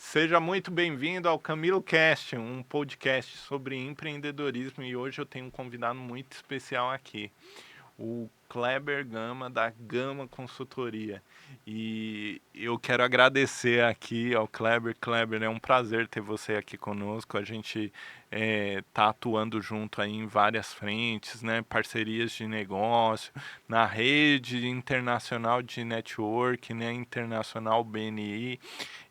Seja muito bem-vindo ao Camilo Cast, um podcast sobre empreendedorismo, e hoje eu tenho um convidado muito especial aqui, o Kleber Gama, da Gama Consultoria. E eu quero agradecer aqui ao Kleber. Kleber, é um prazer ter você aqui conosco. A gente está atuando junto aí em várias frentes, né? Parcerias de negócio, na rede internacional de network, né? Internacional BNI.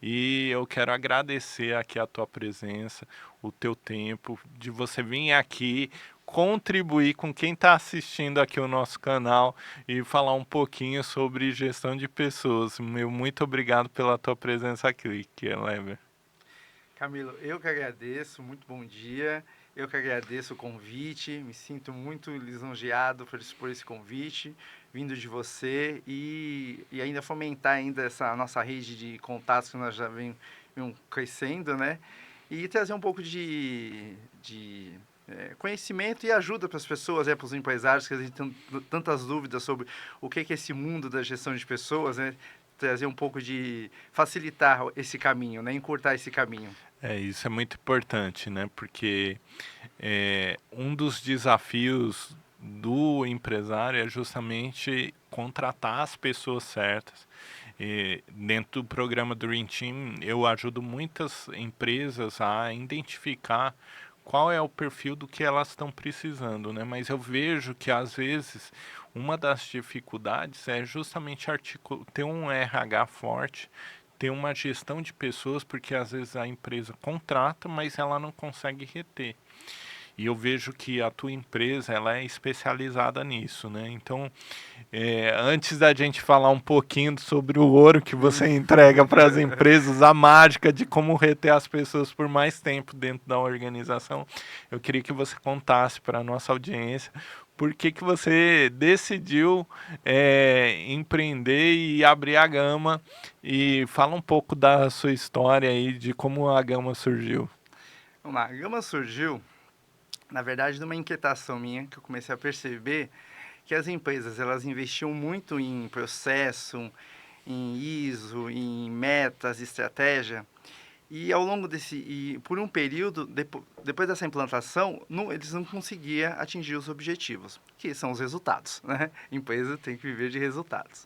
E eu quero agradecer aqui a tua presença, o teu tempo, de você vir aqui contribuir com quem está assistindo aqui o nosso canal e falar um pouquinho sobre gestão de pessoas. Meu muito obrigado pela tua presença aqui, Lever. Camilo, eu que agradeço, muito bom dia. Eu que agradeço o convite, me sinto muito lisonjeado por esse convite, vindo de você e ainda fomentar ainda essa nossa rede de contatos que nós já vem crescendo, né? E trazer um pouco de conhecimento e ajuda para as pessoas, para os empresários que a gente tem tantas dúvidas sobre o que é esse mundo da gestão de pessoas, né? Trazer um pouco de facilitar esse caminho, né? Encurtar esse caminho. Isso é muito importante, né? Porque um dos desafios do empresário é justamente contratar as pessoas certas. E dentro do programa Dream Team, eu ajudo muitas empresas a identificar qual é o perfil do que elas estão precisando, né? Mas eu vejo que às vezes uma das dificuldades é justamente ter um RH forte, ter uma gestão de pessoas, porque às vezes a empresa contrata, mas ela não consegue reter. E eu vejo que a tua empresa ela é especializada nisso, né? Então, antes da gente falar um pouquinho sobre o ouro que você entrega para as empresas, a mágica de como reter as pessoas por mais tempo dentro da organização, eu queria que você contasse para a nossa audiência por que que você decidiu empreender e abrir a Gama, e fala um pouco da sua história aí, de como a Gama surgiu. Vamos lá, a Gama surgiu, na verdade, de uma inquietação minha, que eu comecei a perceber que as empresas elas investiam muito em processo, em ISO, em metas, estratégia, e ao longo e por um período, depois dessa implantação, eles não conseguiam atingir os objetivos, que são os resultados, né? A empresa tem que viver de resultados.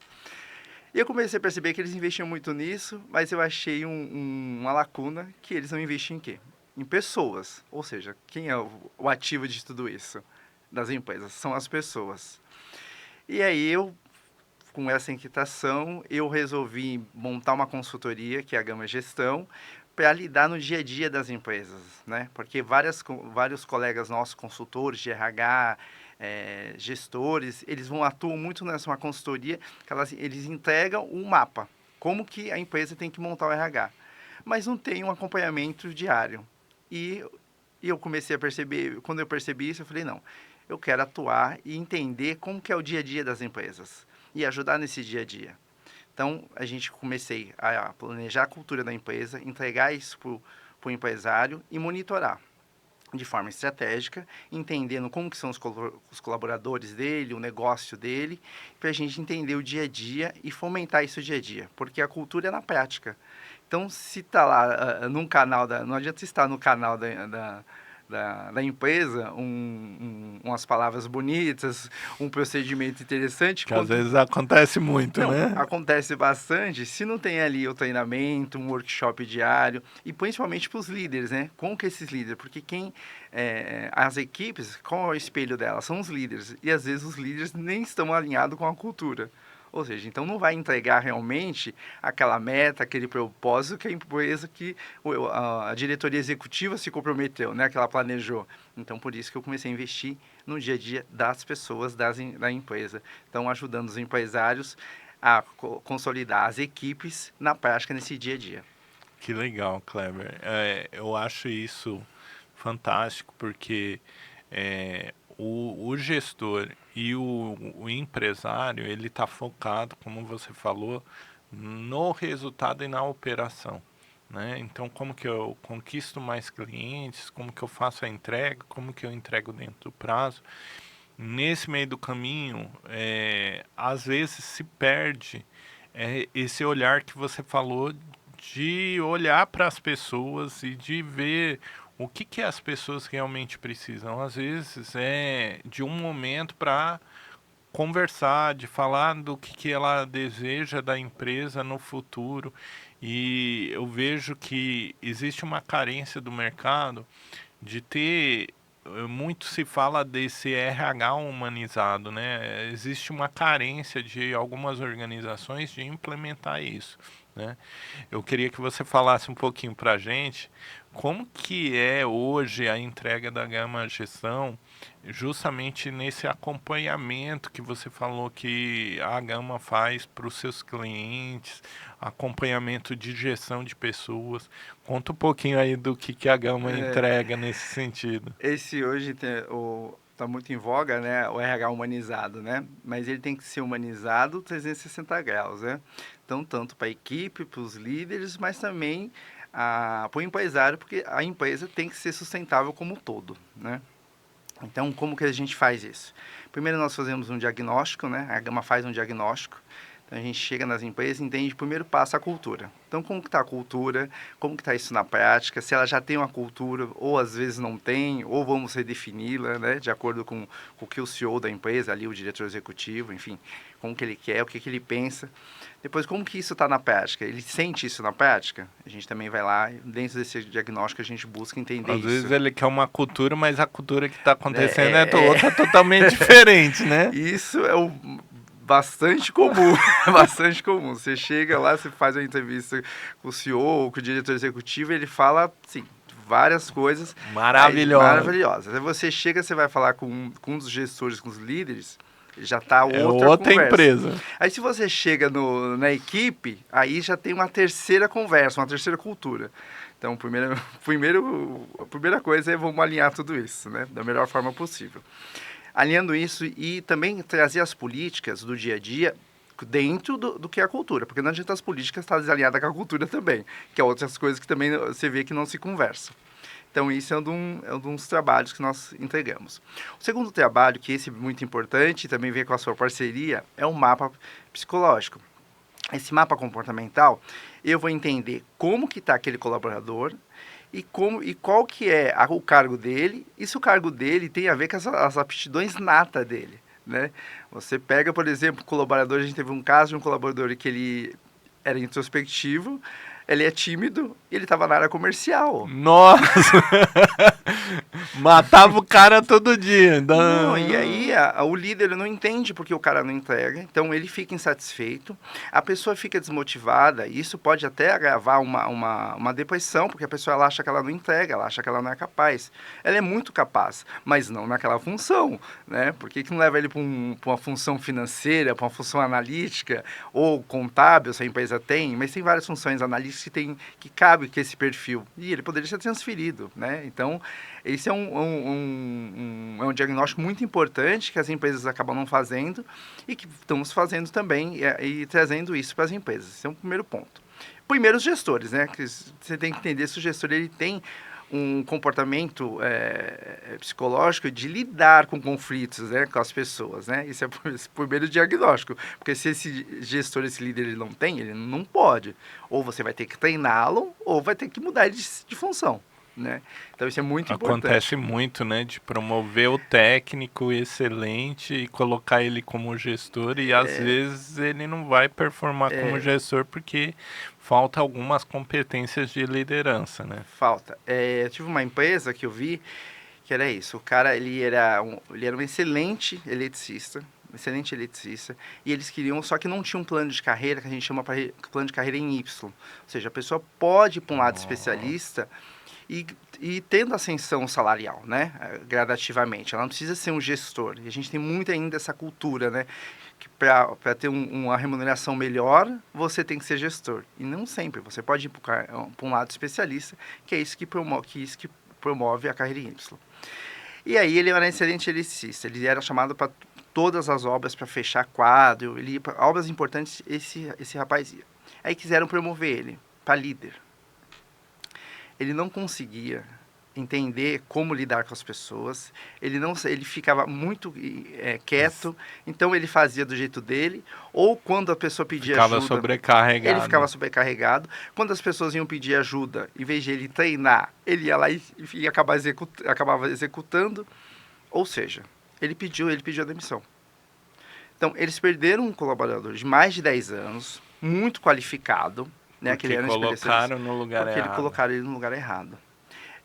E eu comecei a perceber que eles investiam muito nisso, mas eu achei uma lacuna que eles não investiam em quê? Em pessoas. Ou seja, quem é o ativo de tudo isso das empresas? São as pessoas. E aí eu, com essa inquietação, eu resolvi montar uma consultoria, que é a Gama Gestão, para lidar no dia a dia das empresas, né? Porque vários colegas nossos, consultores de RH, gestores, atuam muito nessa uma consultoria, que eles entregam um mapa, como que a empresa tem que montar o RH, mas não tem um acompanhamento diário. E, e eu comecei a perceber, quando eu percebi isso, eu falei, não, eu quero atuar e entender como que é o dia a dia das empresas e ajudar nesse dia a dia. Então, a gente comecei a planejar a cultura da empresa, entregar isso para o empresário e monitorar de forma estratégica, entendendo como que são os colaboradores dele, o negócio dele, para a gente entender o dia a dia e fomentar isso dia a dia, porque a cultura é na prática. Então, se está lá num canal, não adianta estar no canal da empresa, umas palavras bonitas, um procedimento interessante, Que às quanto vezes acontece muito, não, né? acontece bastante se não tem ali o treinamento, um workshop diário, e principalmente para os líderes, né? Como que esses líderes? Porque as equipes, qual é o espelho delas? São os líderes, e às vezes os líderes nem estão alinhados com a cultura. Ou seja, então não vai entregar realmente aquela meta, aquele propósito que a empresa, a diretoria executiva se comprometeu, né? Que ela planejou. Então, por isso que eu comecei a investir no dia a dia das pessoas da empresa. Então, ajudando os empresários a consolidar as equipes na prática nesse dia a dia. Que legal, Kleber. Eu acho isso fantástico porque o gestor e o empresário, ele está focado, como você falou, no resultado e na operação, né? Então, como que eu conquisto mais clientes, como que eu faço a entrega, como que eu entrego dentro do prazo. Nesse meio do caminho, às vezes se perde esse olhar que você falou de olhar para as pessoas e de ver o que que as pessoas realmente precisam. Às vezes é de um momento para conversar, de falar do que ela deseja da empresa no futuro. E eu vejo que existe uma carência do mercado de ter. Muito se fala desse RH humanizado, né? Existe uma carência de algumas organizações de implementar isso, né? Eu queria que você falasse um pouquinho para a gente como que é hoje a entrega da Gama Gestão, justamente nesse acompanhamento que você falou que a Gama faz para os seus clientes, acompanhamento de gestão de pessoas. Conta um pouquinho aí do que a Gama É, entrega nesse sentido. esse hoje tá muito em voga, né, o RH humanizado, né? Mas ele tem que ser humanizado 360 graus, né? Então, tanto para a equipe, para os líderes, mas também para o empresário, porque a empresa tem que ser sustentável como um todo, né? Então, como que a gente faz isso? Primeiro, nós fazemos um diagnóstico, né? A Gama faz um diagnóstico. Então, a gente chega nas empresas e entende, primeiro passo, a cultura. Então, como que está a cultura? Como que está isso na prática? Se ela já tem uma cultura, ou às vezes não tem, ou vamos redefini-la, né? De acordo com o que o CEO da empresa, ali o diretor executivo, enfim, como que ele quer, o que ele pensa. Depois, como que isso está na prática? Ele sente isso na prática? A gente também vai lá, dentro desse diagnóstico, a gente busca entender Às vezes isso. ele quer uma cultura, mas a cultura que está acontecendo é É, outra totalmente diferente, né? isso é bastante comum, bastante comum. Você chega lá, você faz uma entrevista com o CEO ou com o diretor executivo, ele fala, sim, várias coisas Maravilhosa. maravilhosas. Aí você chega, você vai falar com um dos gestores, com os líderes, já tá É outra outra conversa. empresa. Aí se você chega na equipe, aí já tem uma terceira conversa, uma terceira cultura. Então, a primeira coisa é vamos alinhar tudo isso, né, da melhor forma possível. Alinhando isso e também trazer as políticas do dia a dia dentro do que é a cultura, porque não adianta as políticas estar desalinhadas com a cultura também, que é outras coisas que também você vê que não se conversam. Então, isso é um dos trabalhos que nós entregamos. O segundo trabalho, que esse é muito importante, e também vem com a sua parceria, é o mapa psicológico. Esse mapa comportamental, eu vou entender como que está aquele colaborador e qual que é o cargo dele, e se o cargo dele tem a ver com as aptidões natas dele, né? Você pega, por exemplo, colaborador, a gente teve um caso de um colaborador que ele era introspectivo, ele é tímido e ele estava na área comercial. Nossa! Matava o cara todo dia. Não, e aí o líder não entende porque o cara não entrega, então ele fica insatisfeito, a pessoa fica desmotivada, e isso pode até agravar uma depressão, porque a pessoa ela acha que ela não entrega, ela acha que ela não é capaz. Ela é muito capaz, mas não naquela função, né? Por que não leva ele para uma função financeira, para uma função analítica, ou contábil, se a empresa tem, mas tem várias funções analíticas que cabe com esse perfil, e ele poderia ser transferido, né? Então, esse é um diagnóstico muito importante que as empresas acabam não fazendo e que estamos fazendo também e trazendo isso para as empresas. Esse é o primeiro ponto. Primeiro, os gestores, né? Que você tem que entender se o gestor ele tem um comportamento psicológico de lidar com conflitos, né, com as pessoas, né? Isso é o primeiro diagnóstico, porque se esse gestor, esse líder, ele não tem, ele não pode. Ou você vai ter que treiná-lo, ou vai ter que mudar ele de função, né? Então isso é muito Acontece importante. muito, né, de promover o técnico excelente e colocar ele como gestor e às vezes ele não vai performar como gestor porque falta algumas competências de liderança, né? Falta. Eu tive uma empresa que eu vi que era isso. O cara ele era um excelente eletricista, e eles queriam, só que não tinha um plano de carreira que a gente chama plano de carreira em Y. Ou seja, a pessoa pode ir para um lado especialista e tendo ascensão salarial, né, gradativamente. Ela não precisa ser um gestor. E a gente tem muito ainda essa cultura, né, que para ter uma remuneração melhor, você tem que ser gestor. E não sempre. Você pode ir para um lado especialista, que é isso que promove a carreira em Y. E aí ele era um excelente eletricista. Ele era chamado para todas as obras para fechar quadro. Ele ia para obras importantes, esse rapaz ia. Aí quiseram promover ele para líder. Ele não conseguia entender como lidar com as pessoas. Ele ficava muito quieto, então ele fazia do jeito dele, ou quando a pessoa pedia Ficava ajuda, sobrecarregado. ele ficava sobrecarregado. Quando as pessoas iam pedir ajuda, em vez de ele treinar, ele ia lá e acabava executando. Ou seja, ele pediu a demissão. Então, eles perderam um colaborador de mais de 10 anos, muito qualificado, né? Porque colocaram no lugar porque errado. colocaram ele no lugar errado.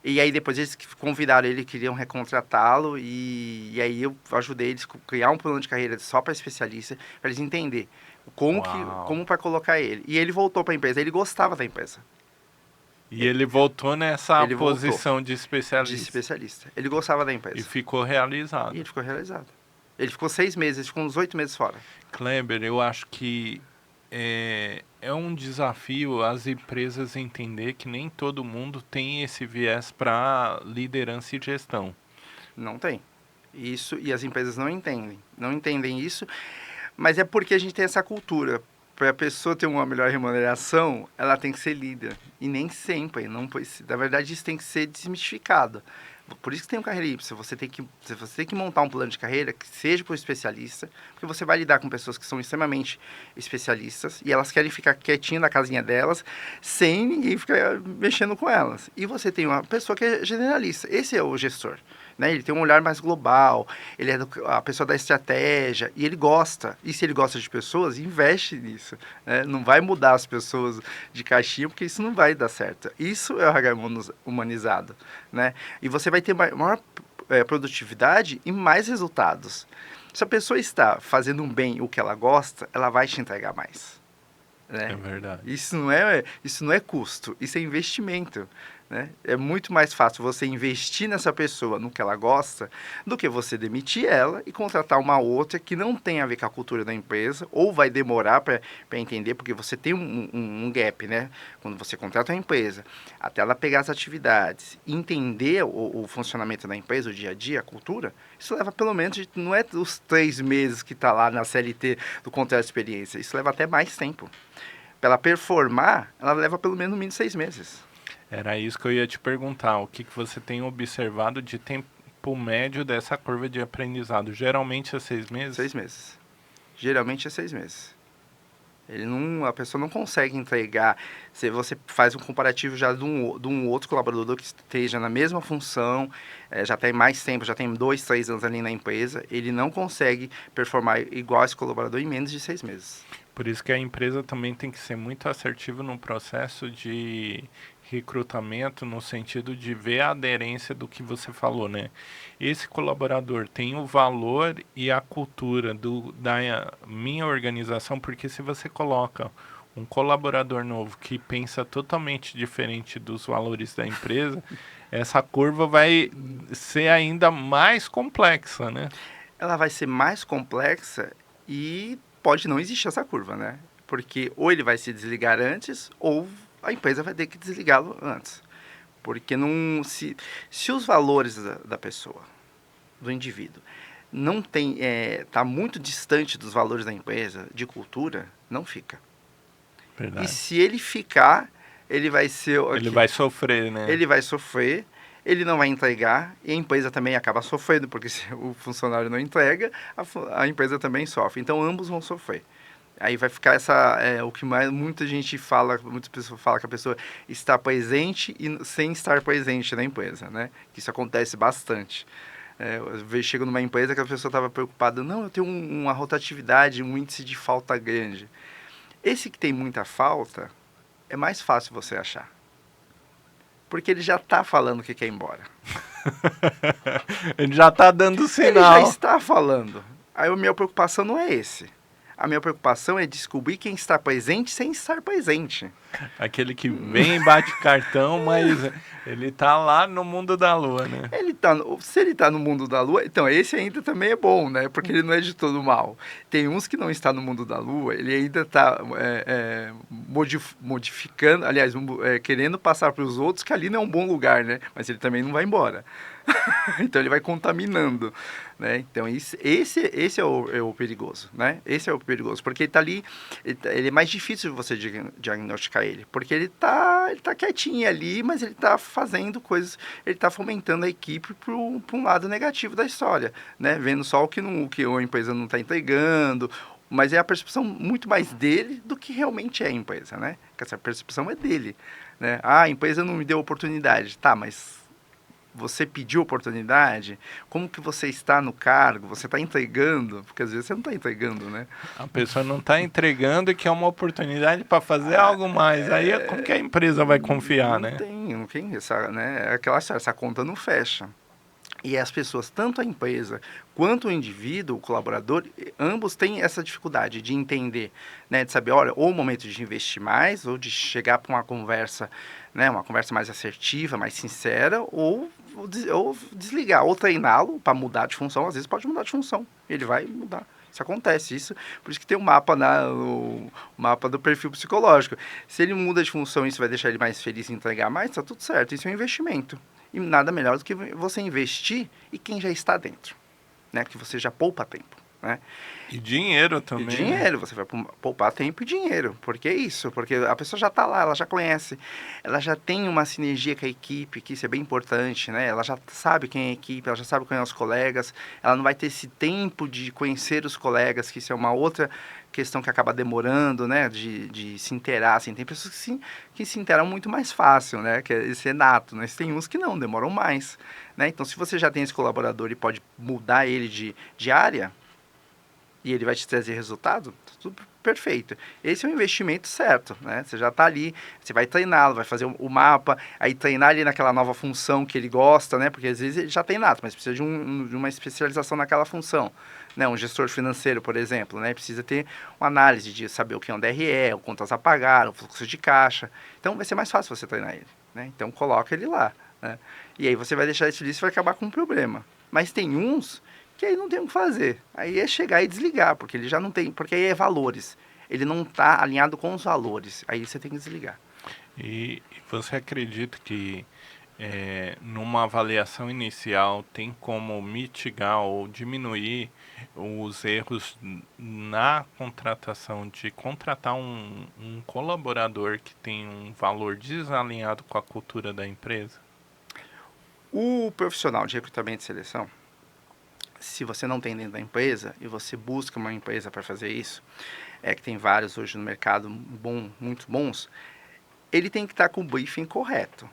E aí depois eles convidaram ele, queriam recontratá-lo, e aí eu ajudei eles a criar um plano de carreira só para especialista, para eles entenderem como para colocar ele. E ele voltou para a empresa, ele gostava da empresa. E ele voltou nessa posição de especialista. De especialista. Ele gostava da empresa. E ficou realizado. E ele ficou realizado. Ele ficou 6 meses, ele ficou uns 8 meses fora. Kleber, eu acho que é um desafio as empresas entender que nem todo mundo tem esse viés para liderança e gestão. Não tem. Isso, e as empresas não entendem isso, mas é porque a gente tem essa cultura. Para a pessoa ter uma melhor remuneração, ela tem que ser líder. E nem sempre. Na verdade, isso tem que ser desmistificado. Por isso que tem um carreira Y. Você tem que montar um plano de carreira que seja para o especialista, porque você vai lidar com pessoas que são extremamente especialistas e elas querem ficar quietinhas na casinha delas, sem ninguém ficar mexendo com elas. E você tem uma pessoa que é generalista. Esse é o gestor. Né? Ele tem um olhar mais global, ele é a pessoa da estratégia, e ele gosta. E se ele gosta de pessoas, investe nisso. Né? Não vai mudar as pessoas de caixinha, porque isso não vai dar certo. Isso é o RH humanizado. Né? E você vai ter maior produtividade e mais resultados. Se a pessoa está fazendo bem o que ela gosta, ela vai te entregar mais. Né? É verdade. Isso não é custo, isso é investimento. Né? É muito mais fácil você investir nessa pessoa no que ela gosta do que você demitir ela e contratar uma outra que não tem a ver com a cultura da empresa ou vai demorar para entender, porque você tem um gap, né? Quando você contrata uma empresa, até ela pegar as atividades, entender o funcionamento da empresa, o dia a dia, a cultura, isso leva pelo menos, não é os 3 meses que está lá na CLT do contrato de experiência, isso leva até mais tempo. Para ela performar, ela leva pelo menos no mínimo 6 meses. Era isso que eu ia te perguntar. O que você tem observado de tempo médio dessa curva de aprendizado? Geralmente é 6 meses? 6 meses. Geralmente é 6 meses. A pessoa não consegue entregar. Se você faz um comparativo já de um outro colaborador que esteja na mesma função, já tem mais tempo, já tem 2, 3 anos ali na empresa, ele não consegue performar igual esse colaborador em menos de 6 meses. Por isso que a empresa também tem que ser muito assertiva no processo de recrutamento, no sentido de ver a aderência do que você falou, né? Esse colaborador tem o valor e a cultura da minha organização, porque se você coloca um colaborador novo que pensa totalmente diferente dos valores da empresa, essa curva vai ser ainda mais complexa, né? Ela vai ser mais complexa e pode não existir essa curva, né? Porque ou ele vai se desligar antes, ou a empresa vai ter que desligá-lo antes. Porque se os valores da pessoa, do indivíduo, não tem, tá muito distante dos valores da empresa, de cultura, não fica. Verdade. E se ele ficar, ele vai ser... Ele vai sofrer, né? Ele vai sofrer, ele não vai entregar, e a empresa também acaba sofrendo, porque se o funcionário não entrega, a empresa também sofre. Então, ambos vão sofrer. Aí vai ficar o que muita gente fala, muitas pessoas falam que a pessoa está presente e sem estar presente na empresa, né? Que isso acontece bastante. Chego numa empresa que a pessoa estava preocupada, não, eu tenho uma rotatividade, um índice de falta grande. Esse que tem muita falta, é mais fácil você achar. Porque ele já está falando que quer ir embora. Ele já está dando sinal. Ele já está falando. Aí a minha preocupação não é esse. A minha preocupação é descobrir quem está presente sem estar presente. Aquele que vem e bate o cartão, mas ele tá lá no mundo da lua, né? Se ele tá no mundo da lua, então esse ainda também é bom, né? Porque ele não é de todo mal. Tem uns que não está no mundo da lua, ele ainda está modificando, aliás, querendo passar para os outros que ali não é um bom lugar, né? Mas ele também não vai embora. Então ele vai contaminando, né? Então esse é o perigoso, né? Esse é o perigoso, porque ele tá ali, ele é mais difícil de você diagnosticar a ele, porque ele tá quietinho ali, mas ele tá fazendo coisas, ele tá fomentando a equipe para um lado negativo da história, né? Vendo só o que a empresa não está entregando, mas é a percepção muito mais dele do que realmente é a empresa, né? Que essa percepção é dele, né? Ah, a empresa não me deu oportunidade, tá, mas você pediu oportunidade? Como que você está no cargo? Você está entregando? Porque às vezes você não está entregando, né? A pessoa não está entregando e quer uma oportunidade para fazer algo mais. Aí como que a empresa vai confiar, né? Não tem essa, né? Aquela história, essa conta não fecha. E as pessoas, tanto a empresa quanto o indivíduo, o colaborador, ambos têm essa dificuldade de entender, né, de saber, olha, ou o momento de investir mais, ou de chegar para uma conversa, né, uma conversa mais assertiva, mais sincera, ou desligar, ou treiná-lo para mudar de função. Às vezes pode mudar de função, ele vai mudar. Isso acontece, por isso que tem o mapa, o mapa do perfil psicológico. Se ele muda de função e isso vai deixar ele mais feliz e entregar mais, está tudo certo, isso é um investimento. E nada melhor do que você investir em quem já está dentro, né? Que você já poupa tempo, né? E dinheiro também. E dinheiro, né? Você vai poupar tempo e dinheiro. Por que isso? Porque a pessoa já está lá, ela já conhece, ela já tem uma sinergia com a equipe, que isso é bem importante, né? Ela já sabe quem é a equipe, ela já sabe quem são os colegas, ela não vai ter esse tempo de conhecer os colegas, que isso é uma outra questão que acaba demorando, né, de se inteirar, assim, tem pessoas que se inteiram muito mais fácil, né, que é esse nato, né, tem uns que não, demoram mais, né, então se você já tem esse colaborador e pode mudar ele de área, e ele vai te trazer resultado, tá tudo perfeito. Esse é um investimento certo, né? Você já está ali, você vai treiná-lo, vai fazer o mapa, aí treinar ele naquela nova função que ele gosta, né? Porque às vezes ele já tem nato, mas precisa de uma especialização naquela função. Né? Um gestor financeiro, por exemplo, né? Precisa ter uma análise de saber o que é um DRE, o contas a pagar, o fluxo de caixa. Então vai ser mais fácil você treinar ele, né? Então coloca ele lá, né? E aí você vai deixar isso ali, você vai acabar com um problema. Mas tem uns que aí não tem o que fazer. Aí é chegar e desligar, porque ele já não tem, porque aí é valores. Ele não está alinhado com os valores. Aí você tem que desligar. E você acredita que numa avaliação inicial tem como mitigar ou diminuir os erros na contratação de contratar um colaborador que tem um valor desalinhado com a cultura da empresa? O profissional de recrutamento e seleção, se você não tem dentro da empresa e você busca uma empresa para fazer isso, que tem vários hoje no mercado muito bons, ele tem que estar com o briefing correto,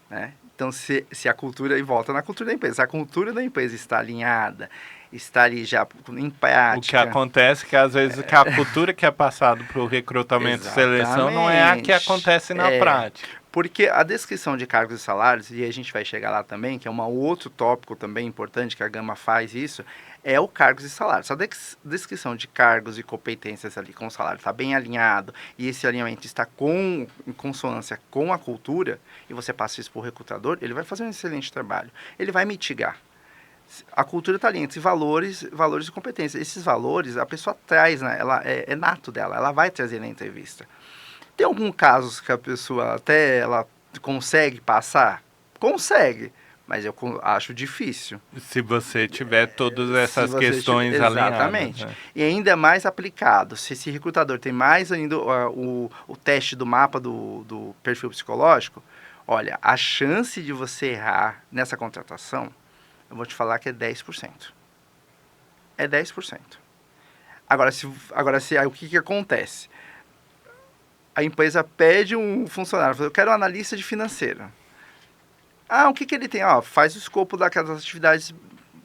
né? Então, se a cultura, e volta na cultura da empresa, se a cultura da empresa está alinhada, está ali já em prática... O que acontece é que, às vezes, que a cultura que é passada para o recrutamento e seleção não é a que acontece na prática. Porque a descrição de cargos e salários, e a gente vai chegar lá também, que é um outro tópico também importante que a Gama faz isso, é o cargos e salários. A descrição de cargos e competências ali com o salário está bem alinhado e esse alinhamento está em consonância com a cultura, e você passa isso para o recrutador, ele vai fazer um excelente trabalho. Ele vai mitigar. A cultura está ali entre valores e competências. Esses valores a pessoa traz, né? Ela é nato dela, ela vai trazer na entrevista. Tem algum casos que a pessoa até ela consegue passar? Consegue, mas eu acho difícil. Se você tiver todas essas questões alinhadas. Exatamente. Né? E ainda mais aplicado. Se esse recrutador tem mais ainda o teste do mapa do perfil psicológico, olha, a chance de você errar nessa contratação, eu vou te falar que é 10%. É 10%. Agora, o que acontece? A empresa pede um funcionário, eu quero um analista de financeiro. Ah, o que ele tem? Faz o escopo daquelas atividades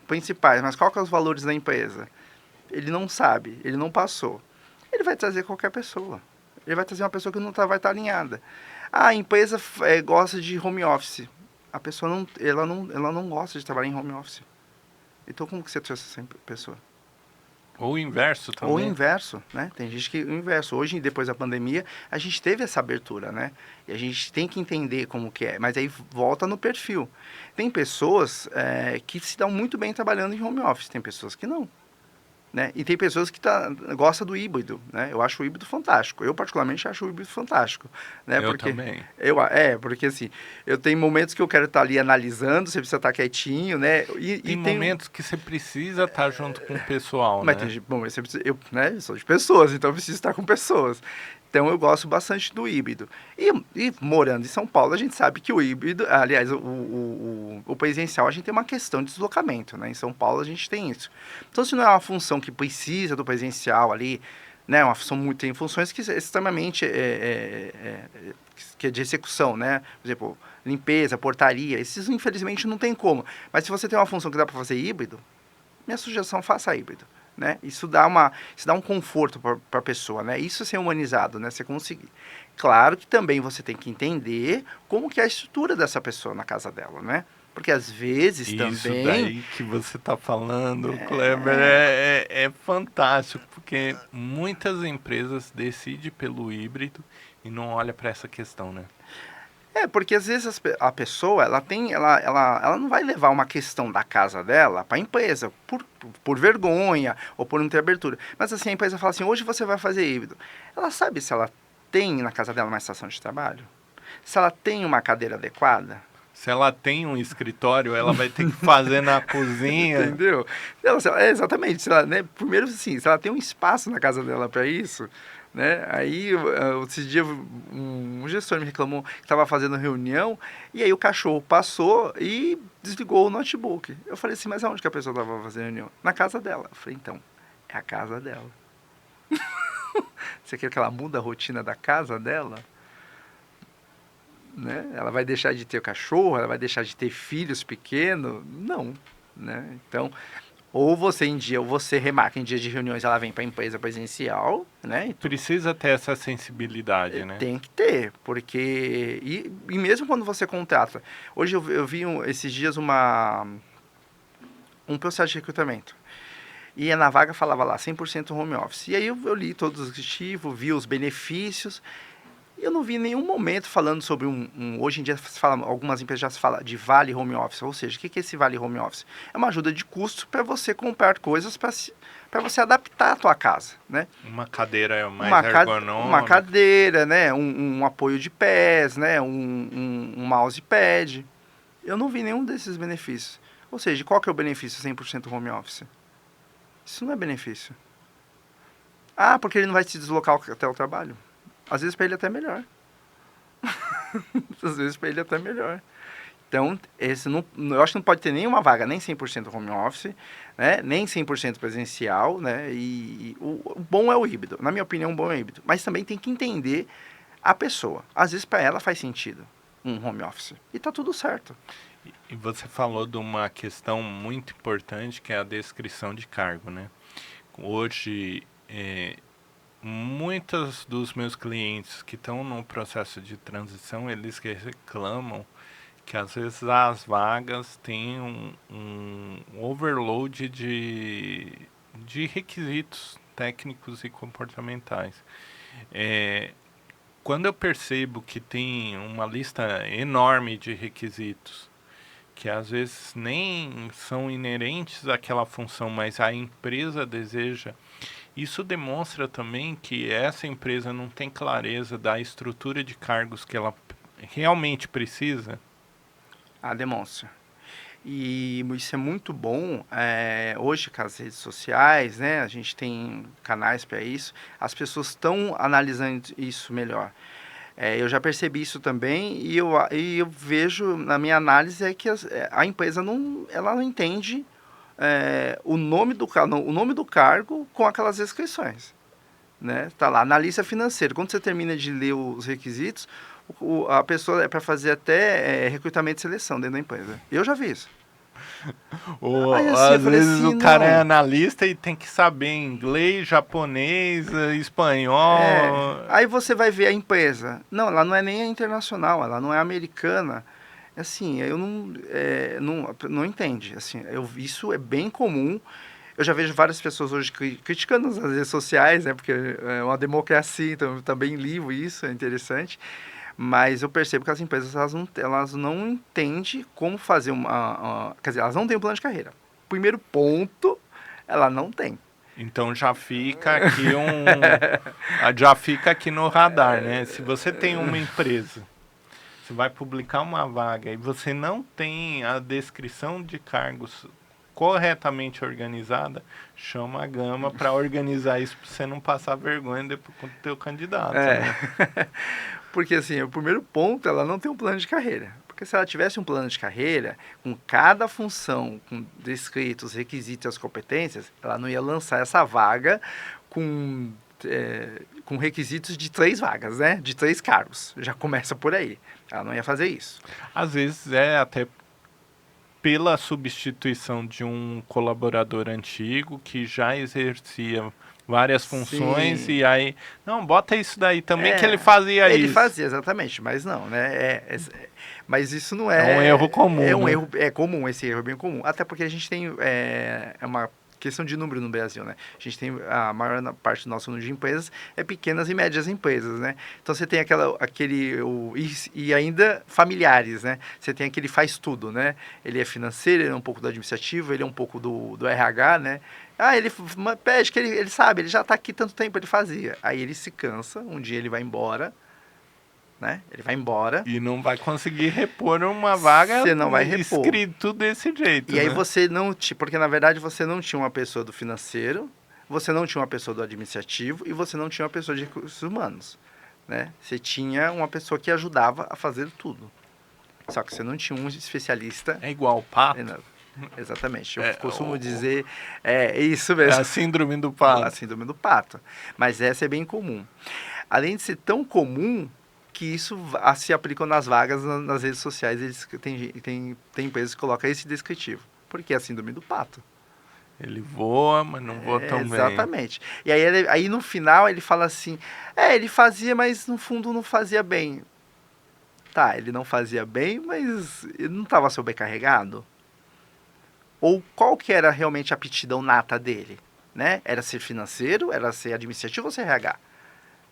principais, mas qual que são os valores da empresa? Ele não sabe, ele não passou. Ele vai trazer qualquer pessoa. Ele vai trazer uma pessoa que não vai estar alinhada. Ah, a empresa gosta de home office. A pessoa ela não gosta de trabalhar em home office. Então como que você trouxe essa pessoa? Ou o inverso também. Ou o inverso, né? Tem gente que o inverso. Hoje, depois da pandemia, a gente teve essa abertura, né? E a gente tem que entender como que é. Mas aí volta no perfil. Tem pessoas que se dão muito bem trabalhando em home office. Tem pessoas que não. Né? E tem pessoas que gostam do híbrido, né? Eu acho o híbrido fantástico. Eu, particularmente, acho o híbrido fantástico. Né? Eu também. Porque assim, eu tenho momentos que eu quero estar ali analisando, você precisa estar quietinho, né? Tem momentos que você precisa estar junto com o pessoal, mas né? Eu sou de pessoas, então eu preciso estar com pessoas. Então eu gosto bastante do híbrido. E morando em São Paulo, a gente sabe que o híbrido, aliás, o presencial, a gente tem uma questão de deslocamento, né? Em São Paulo a gente tem isso. Então se não é uma função que precisa do presencial ali, né? Uma função muito, tem funções que extremamente que é de execução, né? Por exemplo, limpeza, portaria, esses infelizmente não tem como. Mas se você tem uma função que dá para fazer híbrido, minha sugestão, faça híbrido. Né? Isso dá um conforto para a pessoa, né? Isso é ser humanizado, né? Você conseguir. Claro que também você tem que entender como que é a estrutura dessa pessoa na casa dela, né? Porque às vezes Isso também... daí que você está falando, Kleber, é fantástico, porque muitas empresas decidem pelo híbrido e não olha para essa questão, né? Porque às vezes a pessoa, ela não vai levar uma questão da casa dela para a empresa, por vergonha ou por não ter abertura. Mas assim, a empresa fala assim, hoje você vai fazer híbrido. Ela sabe se ela tem na casa dela uma estação de trabalho? Se ela tem uma cadeira adequada? Se ela tem um escritório, ela vai ter que fazer na cozinha. Entendeu? Exatamente. Se ela, né, primeiro, assim, se ela tem um espaço na casa dela para isso, né? Aí, esse dia, um gestor me reclamou que estava fazendo reunião e aí o cachorro passou e desligou o notebook. Eu falei assim, mas aonde que a pessoa estava fazendo reunião? Na casa dela. Eu falei, então, é a casa dela. Você quer que ela mude a rotina da casa dela? Né? Ela vai deixar de ter o cachorro? Ela vai deixar de ter filhos pequenos? Não. Né? Então, ou você remarca em dia de reuniões, ela vem para a empresa presencial, né? Precisa ter essa sensibilidade, né? Tem que ter, porque... E mesmo quando você contrata... Hoje eu vi esses dias um processo de recrutamento. E na vaga falava lá, 100% home office. E aí eu li todos os objetivos, vi os benefícios... Eu não vi em nenhum momento falando sobre hoje em dia se fala, algumas empresas já se fala de vale home office, ou seja, o que é esse vale home office? É uma ajuda de custo para você comprar coisas para você adaptar a tua casa, né? Uma cadeira mais ergonômica. Uma cadeira, né? Um apoio de pés, né? Um mousepad. Eu não vi nenhum desses benefícios. Ou seja, qual que é o benefício 100% home office? Isso não é benefício. Ah, porque ele não vai se deslocar até o trabalho. Às vezes para ele até melhor. Às vezes para ele até melhor. Então, eu acho que não pode ter nenhuma vaga, nem 100% home office, né? Nem 100% presencial, né? E o bom é o híbrido. Na minha opinião, o bom é o híbrido. Mas também tem que entender a pessoa. Às vezes para ela faz sentido um home office. E tá tudo certo. E você falou de uma questão muito importante, que é a descrição de cargo, né? Hoje, muitos dos meus clientes que estão no processo de transição, eles reclamam que às vezes as vagas têm um overload de requisitos técnicos e comportamentais. Quando eu percebo que tem uma lista enorme de requisitos, que às vezes nem são inerentes àquela função, mas a empresa deseja, isso demonstra também que essa empresa não tem clareza da estrutura de cargos que ela realmente precisa? Demonstra. E isso é muito bom. Hoje, com as redes sociais, né, a gente tem canais para isso, as pessoas estão analisando isso melhor. Eu já percebi isso também e eu vejo, na minha análise, que a empresa ela não entende o nome do cargo com aquelas descrições. Né? Tá lá, analista financeiro. Quando você termina de ler os requisitos, a pessoa é para fazer até recrutamento e seleção dentro da empresa. Eu já vi isso. Ou Aí, assim, às vezes assim, o cara é analista e tem que saber inglês, japonês, espanhol. Aí você vai ver a empresa. Não, ela não é nem internacional, ela não é americana. Assim, eu não entende. Assim, isso é bem comum. Eu já vejo várias pessoas hoje criticando as redes sociais, né? Porque é uma democracia, então eu também ligo isso, é interessante. Mas eu percebo que as empresas elas não entendem como fazer quer dizer, elas não têm um plano de carreira. Primeiro ponto, ela não tem. Então já fica aqui já fica aqui no radar, né? Se você tem uma empresa, você vai publicar uma vaga e você não tem a descrição de cargos corretamente organizada, chama a Gama para organizar isso, para você não passar vergonha depois com o teu candidato, né? Porque assim, o primeiro ponto, ela não tem um plano de carreira. Porque se ela tivesse um plano de carreira, com cada função, com descritos, requisitos e as competências, ela não ia lançar essa vaga com requisitos de 3 vagas, né? De 3 cargos. Já começa por aí. Ela não ia fazer isso. Às vezes é até pela substituição de um colaborador antigo que já exercia várias funções Sim. e aí, não, bota isso daí também que ele fazia Ele isso. fazia, exatamente, mas não, né? Mas isso não É um erro comum, É um né? erro, é comum, esse erro é bem comum. Até porque a gente tem uma questão de número no Brasil, né? A gente tem a maior parte do nosso número de empresas é pequenas e médias empresas, né? Então você tem e ainda familiares, né? Você tem aquele faz tudo, né? Ele é financeiro, ele é um pouco do administrativo, ele é um pouco do RH, né? Ah, ele pede que ele sabe, ele já está aqui tanto tempo, ele fazia. Aí ele se cansa, um dia ele vai embora, né? Ele vai embora. E não vai conseguir repor uma vaga Você não vai repor. escrito desse jeito, E aí né? você não tinha, porque na verdade você não tinha uma pessoa do financeiro, você não tinha uma pessoa do administrativo e você não tinha uma pessoa de recursos humanos, né? Você tinha uma pessoa que ajudava a fazer tudo. Só que você não tinha um especialista. É igual o pato. Exatamente. Eu costumo dizer, é isso mesmo. É a síndrome do pato. A síndrome do pato. Mas essa é bem comum. Além de ser tão comum que isso se aplica nas vagas nas redes sociais, tem empresas que colocam esse descritivo. Porque é a síndrome do pato. Ele voa, mas não voa tão bem. Exatamente. E aí no final ele fala assim, ele fazia, mas no fundo não fazia bem. Tá, ele não fazia bem, mas ele não estava sobrecarregado? Ou qual que era realmente a aptidão nata dele? Né? Era ser financeiro, era ser administrativo ou ser RH?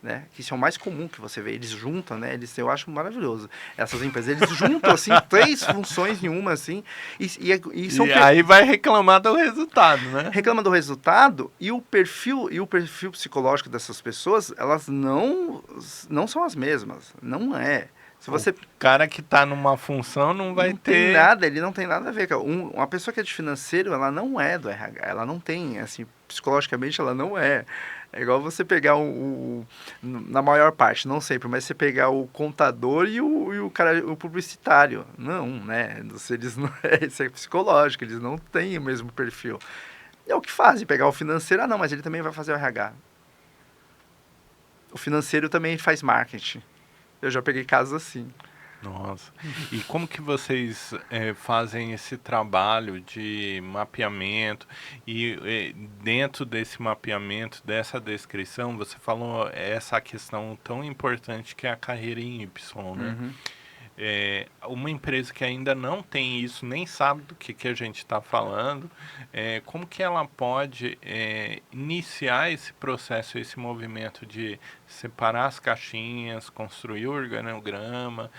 Né? Que isso é o mais comum que você vê. Eles juntam, né? Eu acho maravilhoso. Essas empresas, eles juntam, assim, 3 funções em uma, assim. E aí vai reclamar do resultado, né? Reclama do resultado e o perfil psicológico dessas pessoas, elas não são as mesmas. Não é. Se você... O cara que está numa função não vai ter... Ele não tem nada a ver. Uma pessoa que é de financeiro, ela não é do RH. Ela não tem, assim, psicologicamente ela não é. É igual você pegar na maior parte, não sempre, mas você pegar o contador e o publicitário. Não, né? Eles não, isso é psicológico, eles não têm o mesmo perfil. É o que fazem, pegar o financeiro, não, mas ele também vai fazer o RH. O financeiro também faz marketing. Eu já peguei casos assim. Nossa. E como que vocês fazem esse trabalho de mapeamento e dentro desse mapeamento, dessa descrição, você falou essa questão tão importante que é a carreira em Y, né? Uhum. Uma empresa que ainda não tem isso, nem sabe do que a gente está falando, como que ela pode iniciar esse processo, esse movimento de separar as caixinhas, construir o organograma,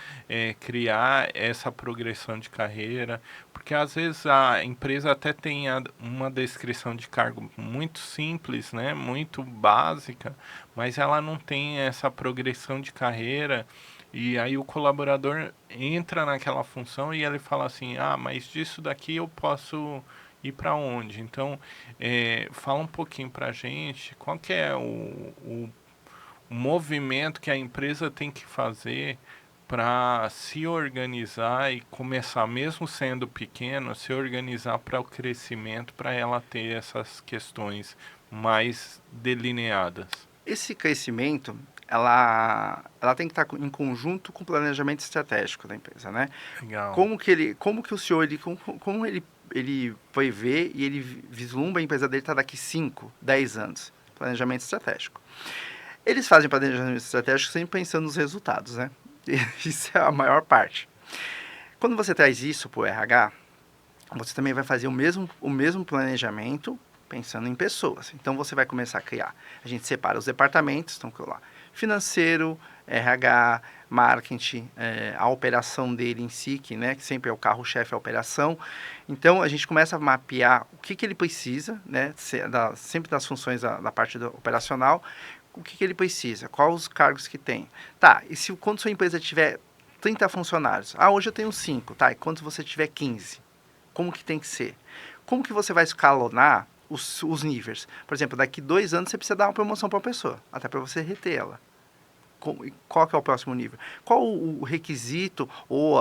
criar essa progressão de carreira, porque às vezes a empresa até tem uma descrição de cargo muito simples, né, muito básica, mas ela não tem essa progressão de carreira. E aí o colaborador entra naquela função e ele fala assim, mas disso daqui eu posso ir para onde? Então, fala um pouquinho para a gente, qual que é o movimento que a empresa tem que fazer para se organizar e começar, mesmo sendo pequeno, se organizar para o crescimento, para ela ter essas questões mais delineadas. Esse crescimento, ela tem que estar em conjunto com o planejamento estratégico da empresa, né? Legal. Como que o senhor, como ele vai ver e ele vislumbra a empresa dele estar daqui 5, 10 anos? Planejamento estratégico. Eles fazem planejamento estratégico sempre pensando nos resultados, né? Isso é a maior parte. Quando você traz isso para o RH, você também vai fazer o mesmo planejamento pensando em pessoas. Então, você vai começar a criar. A gente separa os departamentos, então, lá, financeiro, RH, marketing, a operação dele em si, que sempre é o carro-chefe, a operação. Então, a gente começa a mapear o que ele precisa, né, sempre das funções da parte operacional, o que ele precisa, quais os cargos que tem. Tá, e quando sua empresa tiver 30 funcionários? Hoje eu tenho 5, tá, e quando você tiver 15? Como que tem que ser? Como que você vai escalonar os níveis? Por exemplo, daqui 2 anos você precisa dar uma promoção para uma pessoa, até para você reter ela. Qual que é o próximo nível? Qual o requisito ou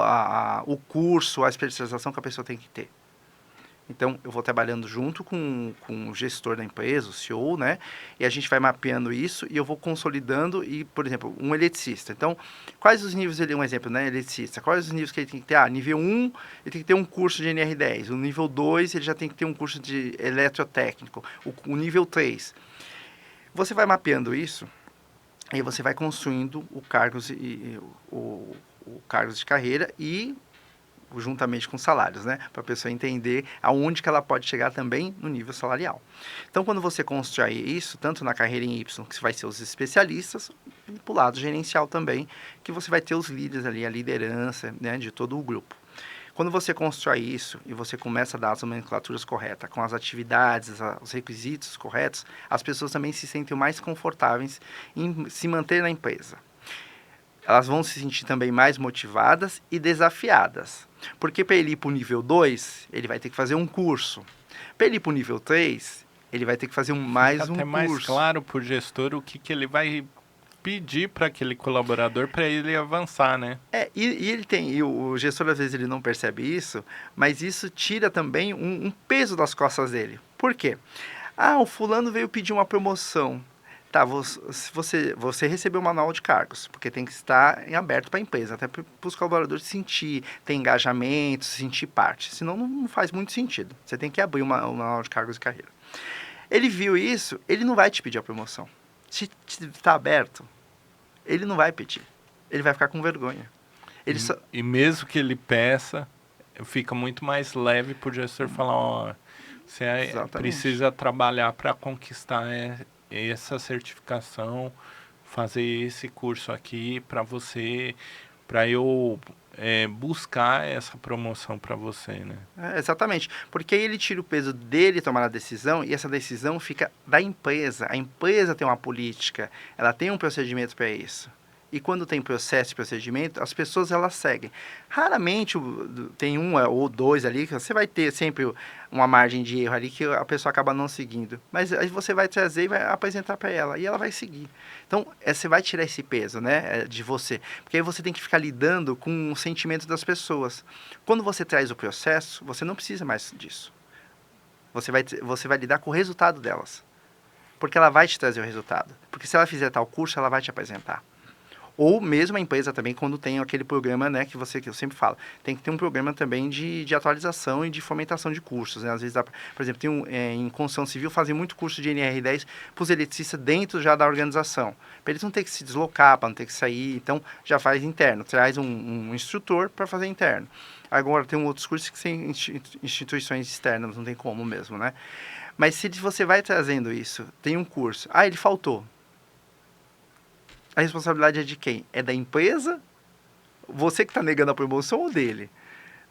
o curso, a especialização que a pessoa tem que ter? Então, eu vou trabalhando junto com o gestor da empresa, o CEO, né? E a gente vai mapeando isso e eu vou consolidando e, por exemplo, um eletricista. Então, quais os níveis, um exemplo, né? Eletricista. Quais os níveis que ele tem que ter? Nível 1, ele tem que ter um curso de NR10. O nível 2, ele já tem que ter um curso de eletrotécnico. O nível 3. Você vai mapeando isso e você vai construindo o cargos de carreira e juntamente com salários, né? Para a pessoa entender aonde que ela pode chegar também no nível salarial. Então, quando você constrói isso, tanto na carreira em Y, que vai ser os especialistas, e para o lado gerencial também, que você vai ter os líderes ali, a liderança, né, de todo o grupo. Quando você constrói isso e você começa a dar as nomenclaturas corretas, com as atividades, os requisitos corretos, as pessoas também se sentem mais confortáveis em se manter na empresa. Elas vão se sentir também mais motivadas e desafiadas. Porque para ele ir para o nível 2, ele vai ter que fazer um curso. Para ele ir para o nível 3, ele vai ter que fazer mais Fica um até mais curso. claro para o gestor o que ele vai pedir para aquele colaborador para ele avançar, né? E o gestor às vezes ele não percebe isso, mas isso tira também um peso das costas dele. Por quê? O fulano veio pedir uma promoção. Tá, você recebeu um manual de cargos, porque tem que estar em aberto para a empresa, até para os colaboradores sentir, ter engajamento, sentir parte. Senão não faz muito sentido. Você tem que abrir um manual de cargos e carreira. Ele viu isso, ele não vai te pedir a promoção. Se está aberto, ele não vai pedir. Ele vai ficar com vergonha. E mesmo que ele peça, fica muito mais leve para o gestor falar, ó, você precisa trabalhar para conquistar essa certificação, fazer esse curso aqui para eu buscar essa promoção para você, né? Exatamente, porque aí ele tira o peso dele tomar a decisão e essa decisão fica da empresa. A empresa tem uma política, ela tem um procedimento para isso. E quando tem processo e procedimento, as pessoas elas seguem. Raramente tem um ou dois ali, que você vai ter sempre uma margem de erro ali que a pessoa acaba não seguindo. Mas aí você vai trazer e vai apresentar para ela e ela vai seguir. Então, você vai tirar esse peso, né, de você. Porque aí você tem que ficar lidando com o sentimento das pessoas. Quando você traz o processo, você não precisa mais disso. Você vai lidar com o resultado delas. Porque ela vai te trazer o resultado. Porque se ela fizer tal curso, ela vai te apresentar. Ou mesmo a empresa também, quando tem aquele programa, né, que eu sempre falo, tem que ter um programa também de atualização e de fomentação de cursos, né? Às vezes, por exemplo, em construção civil, fazem muito curso de NR10 para os eletricistas dentro já da organização, para eles não ter que se deslocar, para não ter que sair, então já faz interno, traz um instrutor para fazer interno. Agora, tem outros cursos que são instituições externas, não tem como mesmo, né? Mas se você vai trazendo isso, tem um curso, ele faltou. A responsabilidade é de quem? É da empresa? Você que está negando a promoção ou dele?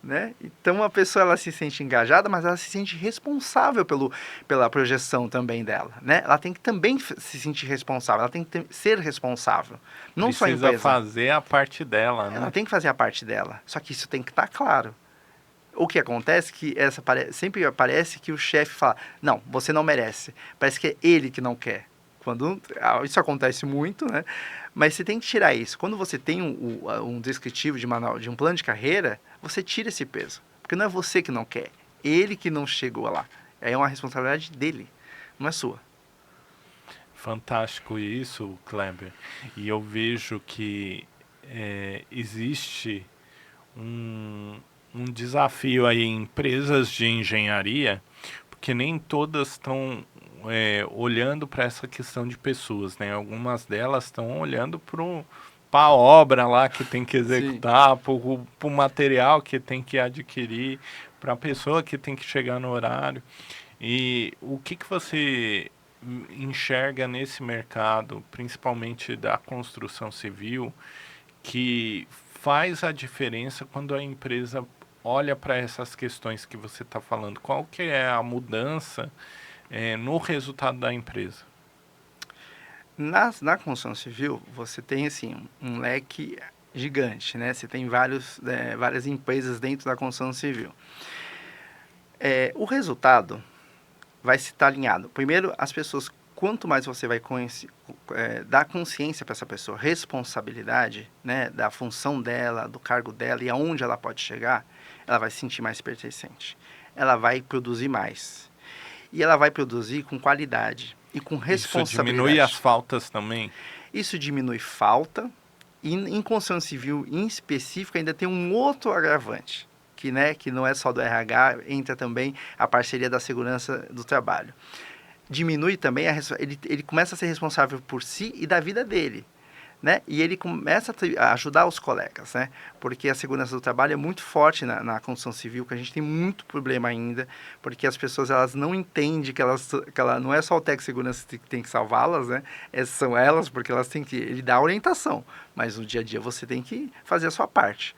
Né? Então a pessoa ela se sente engajada, mas ela se sente responsável pela projeção também dela. Né? Ela tem que também se sentir responsável, ela tem que ser responsável. Não só a empresa. Precisa fazer a parte dela, né? Ela tem que fazer a parte dela. Só que isso tem que estar claro. O que acontece é que sempre parece que o chefe fala, não, você não merece. Parece que é ele que não quer. Quando isso acontece muito, né? Mas você tem que tirar isso. Quando você tem um descritivo de um plano de carreira, você tira esse peso. Porque não é você que não quer, ele que não chegou lá. É uma responsabilidade dele, não é sua. Fantástico isso, Kleber. E eu vejo que existe um desafio aí em empresas de engenharia, porque nem todas estão olhando para essa questão de pessoas, né? Algumas delas estão olhando para a obra lá que tem que executar, para o material que tem que adquirir, para a pessoa que tem que chegar no horário. E o que você enxerga nesse mercado, principalmente da construção civil, que faz a diferença quando a empresa olha para essas questões que você está falando? Qual que é a mudança no resultado da empresa? Na construção civil, você tem assim, um leque gigante, né? Você tem várias empresas dentro da construção civil. O resultado vai estar alinhado. Primeiro, as pessoas, quanto mais você vai dar consciência para essa pessoa, responsabilidade, né, da função dela, do cargo dela e aonde ela pode chegar, ela vai se sentir mais pertencente. Ela vai produzir mais. E ela vai produzir com qualidade e com Isso diminui as responsabilidade. faltas também? Isso diminui falta e em construção civil, em específico, ainda tem um outro agravante, que não é só do RH, entra também a parceria da segurança do trabalho. Diminui também, ele começa a ser responsável por si e da vida dele. Né? E ele começa a ajudar os colegas, né? Porque a segurança do trabalho é muito forte na construção civil, que a gente tem muito problema ainda, porque as pessoas elas não entendem que ela não é só o técnico de segurança que tem que salvá-las, né? São elas, porque elas têm que ele dá orientação, mas no dia a dia você tem que fazer a sua parte.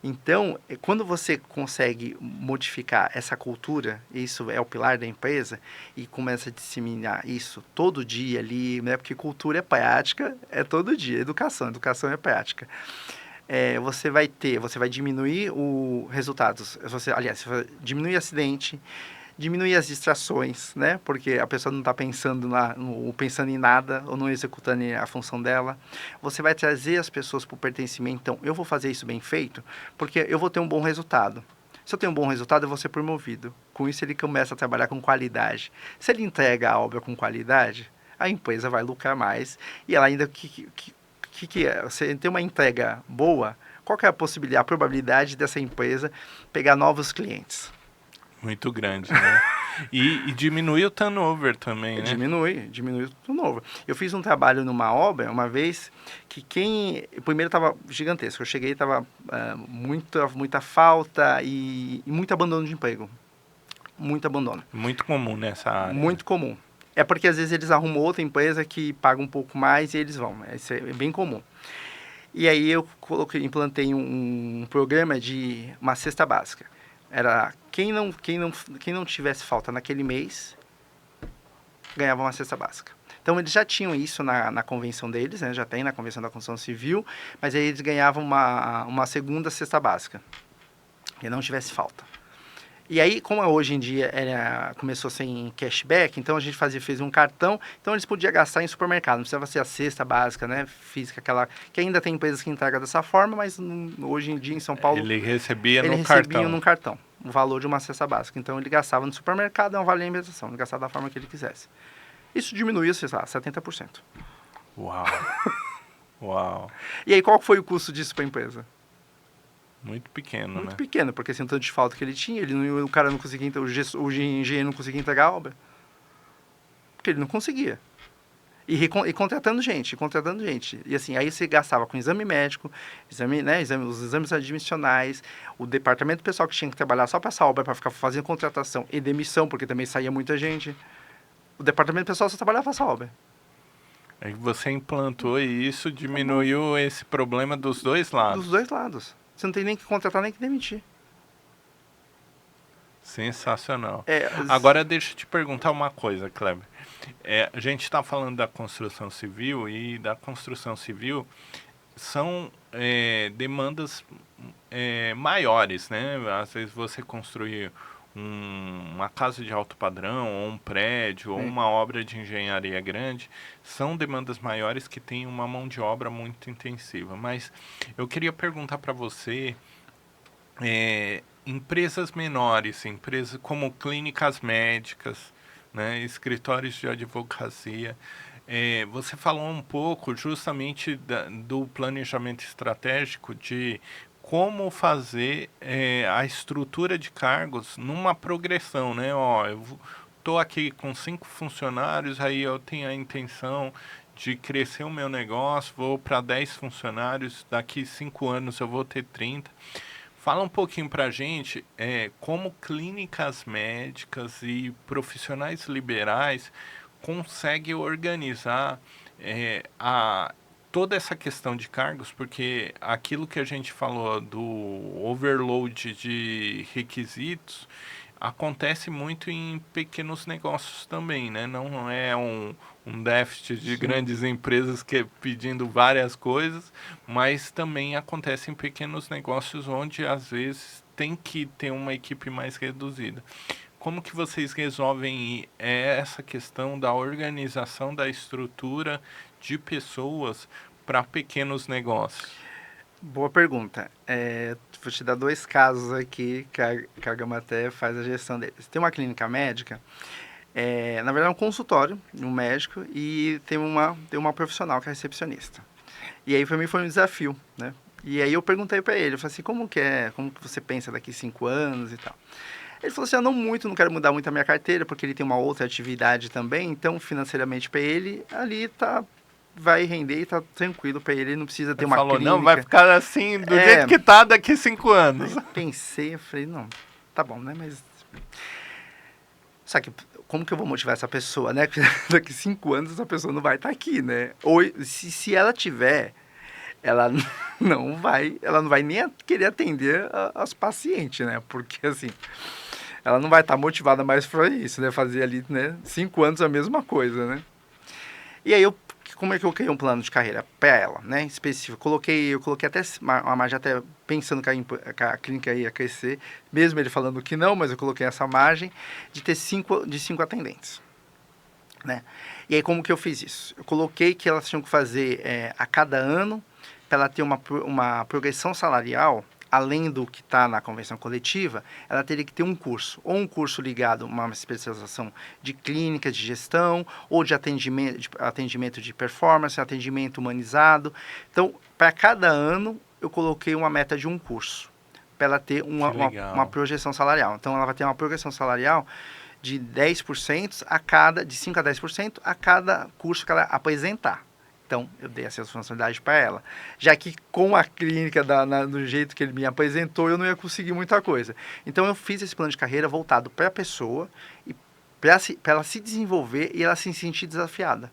Então, quando você consegue modificar essa cultura, isso é o pilar da empresa, e começa a disseminar isso todo dia ali, né? Porque cultura é prática, é todo dia. Educação é prática. Você vai diminuir os resultados. Aliás, você vai diminuir acidente, diminuir as distrações, né? Porque a pessoa não está pensando em nada ou não executando a função dela. Você vai trazer as pessoas para o pertencimento. Então, eu vou fazer isso bem feito porque eu vou ter um bom resultado. Se eu tenho um bom resultado, eu vou ser promovido. Com isso, ele começa a trabalhar com qualidade. Se ele entrega a obra com qualidade, a empresa vai lucrar mais e ela ainda você tem uma entrega boa, qual que é a probabilidade dessa empresa pegar novos clientes? Muito grande, né? E diminui o turnover também, né? Diminui o turnover. Eu fiz um trabalho numa obra uma vez que primeiro estava gigantesco. Eu cheguei e estava muita falta e muito abandono de emprego. Muito abandono. Muito comum nessa área. Muito comum. É porque às vezes eles arrumam outra empresa que paga um pouco mais e eles vão. Isso é bem comum. E aí eu implantei um programa de uma cesta básica. Era quem não tivesse falta naquele mês ganhava uma cesta básica. Então eles já tinham isso na convenção deles, né? Já tem na convenção da construção civil, mas aí eles ganhavam uma segunda cesta básica, que não tivesse falta. E aí, como hoje em dia começou sem cashback, então a gente fez um cartão, então eles podiam gastar em supermercado, não precisava ser a cesta básica, né, física, que ainda tem empresas que entregam dessa forma, mas hoje em dia em São Paulo... Ele recebia num cartão o valor de uma cesta básica, então ele gastava no supermercado, não valia a alimentação, ele gastava da forma que ele quisesse. Isso diminuía, sei lá, 70%. Uau! Uau! E aí, qual foi o custo disso para a empresa? Muito pequeno, Muito né? pequeno, porque assim, o tanto de falta que ele tinha, o cara não conseguia, o engenheiro não conseguia entregar a obra. Porque ele não conseguia. E contratando gente. E assim, aí você gastava com exame médico, os exames admissionais, o departamento pessoal que tinha que trabalhar só para essa obra, para ficar fazendo contratação e demissão, porque também saía muita gente. O departamento pessoal só trabalhava para essa obra. Aí você implantou e isso diminuiu esse problema dos dois lados. Dos dois lados. Você não tem nem que contratar, nem que demitir. Sensacional. Agora deixa eu te perguntar uma coisa, Kleber. A gente está falando da construção civil e da construção civil são demandas maiores, né? Às vezes você construir uma casa de alto padrão, ou um prédio, ou uma obra de engenharia grande, são demandas maiores que têm uma mão de obra muito intensiva. Mas eu queria perguntar para você, empresas menores, empresas como clínicas médicas, né, escritórios de advocacia, você falou um pouco justamente do planejamento estratégico de como fazer a estrutura de cargos numa progressão, né? Eu estou aqui com 5 funcionários, aí eu tenho a intenção de crescer o meu negócio, vou para 10 funcionários, daqui 5 anos eu vou ter 30. Fala um pouquinho para a gente como clínicas médicas e profissionais liberais conseguem organizar toda essa questão de cargos, porque aquilo que a gente falou do overload de requisitos acontece muito em pequenos negócios também, né? Não é um déficit de grandes empresas pedindo várias coisas, mas também acontece em pequenos negócios onde às vezes tem que ter uma equipe mais reduzida. Como que vocês resolvem essa questão da organização da estrutura de pessoas para pequenos negócios? Boa pergunta. Vou te dar dois casos aqui que a Gamaté faz a gestão deles. Tem uma clínica médica, na verdade é um consultório, um médico, e tem uma profissional que é recepcionista. E aí para mim foi um desafio, né? E aí eu perguntei para ele, eu falei assim, como que você pensa daqui 5 anos e tal? Ele falou assim, não quero mudar muito a minha carteira, porque ele tem uma outra atividade também, então financeiramente para ele, ali vai render e tá tranquilo para ele, não precisa ter Ele uma falou, não, vai clínica. ficar assim, do jeito que tá daqui 5 anos. Pensei, eu falei, não, tá bom, né, mas... Só que, como que eu vou motivar essa pessoa, né? Daqui 5 anos essa pessoa não vai estar aqui, né? Ou se ela tiver, ela ela não vai nem querer atender as pacientes, né? Porque, assim, ela não vai estar motivada mais para isso, né? Fazer ali, né? 5 anos a mesma coisa, né? E aí, como é que eu criei um plano de carreira para ela, né? Específico. Eu coloquei até uma margem, até pensando que a clínica ia crescer, mesmo ele falando que não, mas eu coloquei essa margem de ter 5 atendentes, né? E aí, como que eu fiz isso? Eu coloquei que elas tinham que fazer a cada ano, para ela ter uma progressão salarial, além do que está na convenção coletiva, ela teria que ter um curso, ou um curso ligado a uma especialização de clínica, de gestão, ou de atendimento de performance, atendimento humanizado. Então, para cada ano, eu coloquei uma meta de um curso, para ela ter uma projeção salarial. Então, ela vai ter uma progressão salarial de 10% de 5 a 10% a cada curso que ela apresentar. Então, eu dei essa responsabilidade para ela. Já que com a clínica, do jeito que ele me apresentou, eu não ia conseguir muita coisa. Então, eu fiz esse plano de carreira voltado para a pessoa, e para ela se desenvolver e ela se sentir desafiada.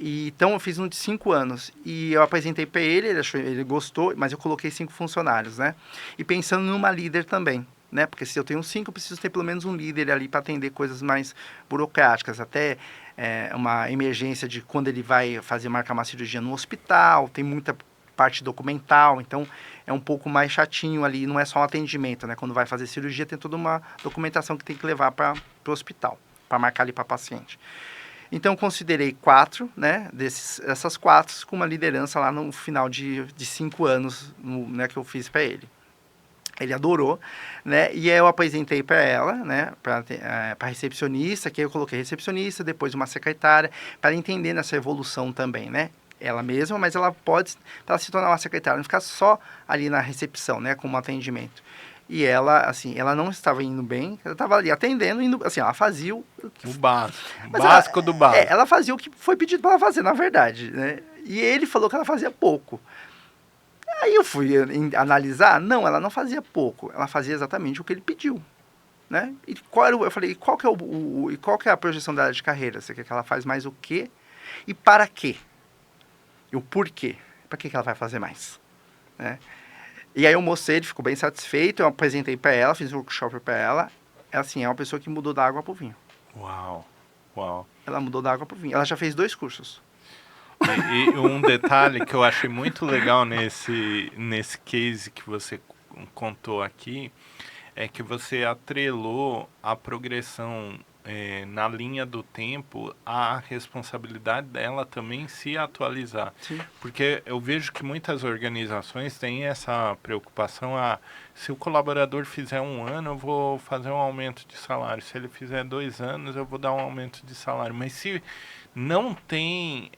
Então, eu fiz um de 5 anos. E eu apresentei para ele, ele gostou, mas eu coloquei 5 funcionários, né? E pensando numa líder também. Né? Porque se eu tenho 5, eu preciso ter pelo menos um líder ali para atender coisas mais burocráticas, até uma emergência de quando ele vai marcar uma cirurgia no hospital, tem muita parte documental, então é um pouco mais chatinho ali, não é só um atendimento, né? Quando vai fazer cirurgia tem toda uma documentação que tem que levar para o hospital, para marcar ali para paciente. Então, considerei 4, né, essas 4 com uma liderança lá no final de 5 anos, né, que eu fiz para ele. Ele adorou, né? E aí eu apresentei para ela, né? Para recepcionista, que eu coloquei recepcionista, depois uma secretária, para entender nessa evolução também, né? Ela mesma, mas ela pode, para se tornar uma secretária, não ficar só ali na recepção, né? Como atendimento. E ela, assim, ela não estava indo bem, ela estava ali atendendo, indo, assim, ela fazia o básico do básico. Ela fazia o que foi pedido para ela fazer, na verdade, né? E ele falou que ela fazia pouco. Aí eu fui analisar, não, ela não fazia pouco, ela fazia exatamente o que ele pediu, né? E eu falei, qual que é a projeção dela de carreira? Você quer que ela faz mais o quê? E para quê? E o porquê? Para que ela vai fazer mais? Né? E aí eu mostrei, ele ficou bem satisfeito, eu apresentei para ela, fiz um workshop para ela. Assim, é uma pessoa que mudou da água pro vinho. Uau. Ela mudou da água pro vinho. Ela já fez 2 cursos. E um detalhe que eu achei muito legal nesse case que você contou aqui é que você atrelou a progressão na linha do tempo à responsabilidade dela também se atualizar. Sim. Porque eu vejo que muitas organizações têm essa preocupação, se o colaborador fizer 1 ano, eu vou fazer um aumento de salário, se ele fizer 2 anos, eu vou dar um aumento de salário. Mas se não tem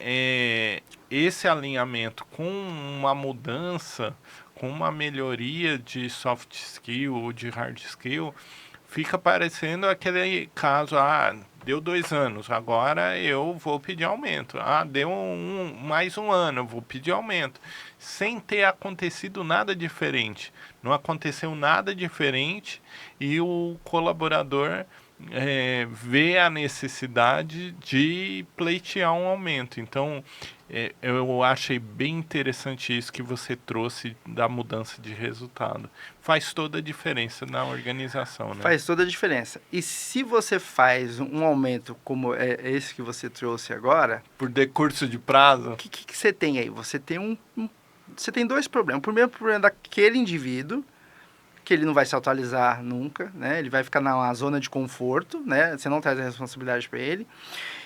esse alinhamento com uma mudança, com uma melhoria de soft skill ou de hard skill, fica parecendo aquele caso, deu 2 anos, agora eu vou pedir aumento. Deu mais 1 ano, eu vou pedir aumento. Sem ter acontecido nada diferente. Não aconteceu nada diferente e o colaborador vê a necessidade de pleitear um aumento. Então, eu achei bem interessante isso que você trouxe da mudança de resultado. Faz toda a diferença na organização, né? Faz toda a diferença. E se você faz um aumento como esse que você trouxe agora... Por decurso de prazo? O que você tem aí? Você tem você tem 2 problemas. O primeiro problema é daquele indivíduo, que ele não vai se atualizar nunca, né? Ele vai ficar na zona de conforto, né? Você não traz a responsabilidade para ele.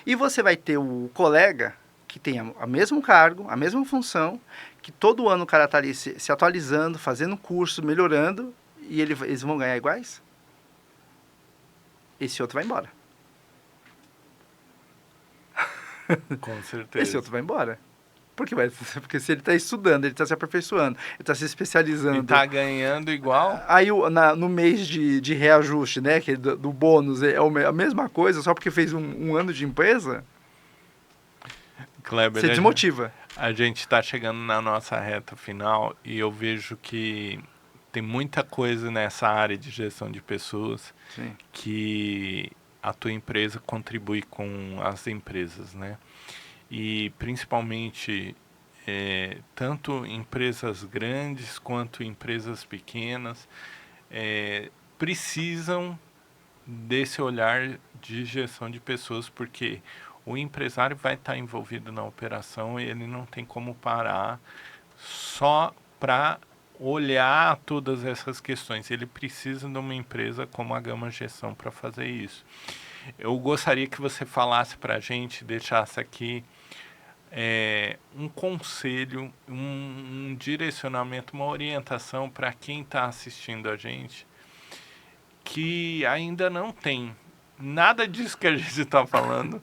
E você vai ter o colega que tem o mesmo cargo, a mesma função, que todo ano o cara está ali se atualizando, fazendo curso, melhorando, e eles vão ganhar iguais? Esse outro vai embora. Com certeza. Esse outro vai embora. Porque se ele está estudando, ele está se aperfeiçoando, ele está se especializando. E está ganhando igual? Aí no mês de reajuste, né, que do bônus, é a mesma coisa, só porque fez um ano de empresa, Kleber, você desmotiva. A gente está chegando na nossa reta final e eu vejo que tem muita coisa nessa área de gestão de pessoas. Sim. Que a tua empresa contribui com as empresas, né? E principalmente tanto empresas grandes quanto empresas pequenas precisam desse olhar de gestão de pessoas, porque o empresário vai estar envolvido na operação e ele não tem como parar só para olhar todas essas questões. Ele precisa de uma empresa como a Gama Gestão para fazer isso. Eu gostaria que você falasse para a gente, deixasse aqui um conselho, um direcionamento, uma orientação para quem está assistindo a gente, que ainda não tem nada disso que a gente está falando,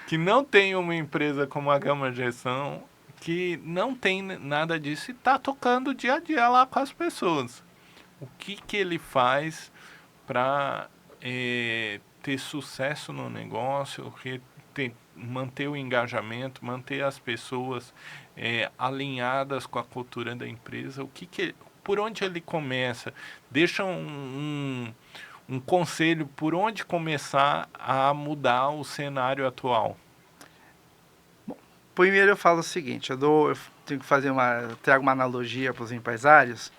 que não tem uma empresa como a Gama Gestão, que não tem nada disso e está tocando dia a dia lá com as pessoas. O que ele faz para ter sucesso no negócio, manter o engajamento, manter as pessoas alinhadas com a cultura da empresa? Por onde ele começa? Deixa um conselho por onde começar a mudar o cenário atual. Bom, primeiro eu falo o seguinte, eu tenho que trago uma analogia para os empresários,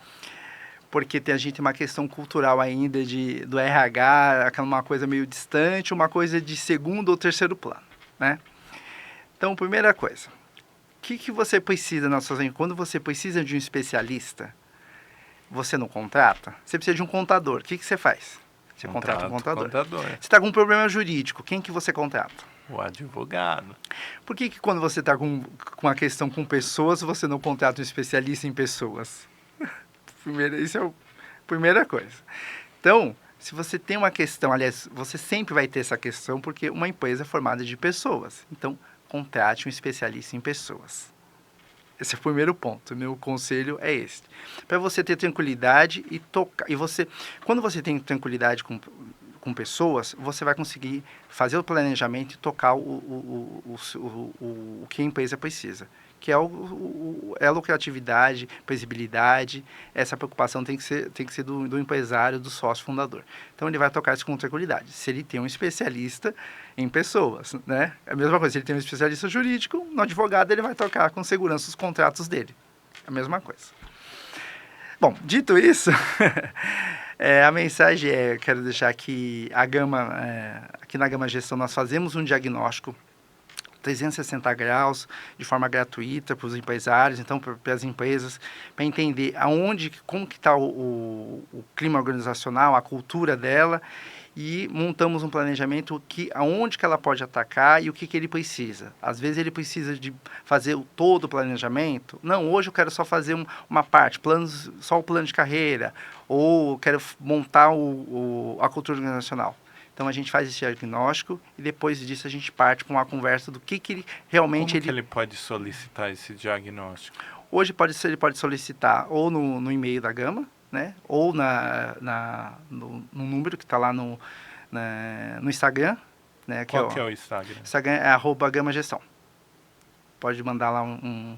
porque a gente tem uma questão cultural ainda do RH, uma coisa meio distante, uma coisa de segundo ou terceiro plano, né? Então, primeira coisa, o que você precisa na sua empresa? Quando você precisa de um especialista, você não contrata? Você precisa de um contador. O que você faz? Você contrata um contador. Você está com um problema jurídico, quem que você contrata? O advogado. Por que quando você está com uma questão com pessoas, você não contrata um especialista em pessoas? Isso é a primeira coisa. Então, se você tem uma questão, aliás, você sempre vai ter essa questão, porque uma empresa é formada de pessoas. Então, contrate um especialista em pessoas. Esse é o primeiro ponto. Meu conselho é esse. Para você ter tranquilidade e tocar. Quando você tem tranquilidade com pessoas, você vai conseguir fazer o planejamento e tocar o que a empresa precisa. Que é a lucratividade, previsibilidade. Essa preocupação tem que ser do empresário, do sócio fundador. Então, ele vai tocar isso com tranquilidade. Se ele tem um especialista em pessoas, né? É a mesma coisa, se ele tem um especialista jurídico, no advogado ele vai tocar com segurança os contratos dele. É a mesma coisa. Bom, dito isso, a mensagem quero deixar aqui, aqui na Gama Gestão nós fazemos um diagnóstico 360 graus, de forma gratuita para os empresários, então para as empresas, para entender como que está o clima organizacional, a cultura dela, e montamos um planejamento aonde que ela pode atacar e o que ele precisa. Às vezes ele precisa de fazer todo o planejamento. Não, hoje eu quero só fazer uma parte, só o plano de carreira, ou quero montar a cultura organizacional. Então, a gente faz esse diagnóstico e depois disso a gente parte para uma conversa do que ele realmente... Como que ele pode solicitar esse diagnóstico? Hoje ele pode solicitar ou no e-mail da Gama, né? Ou no número que está lá no Instagram. Né? Qual que é o Instagram? O Instagram é @gamagestão. Pode mandar lá um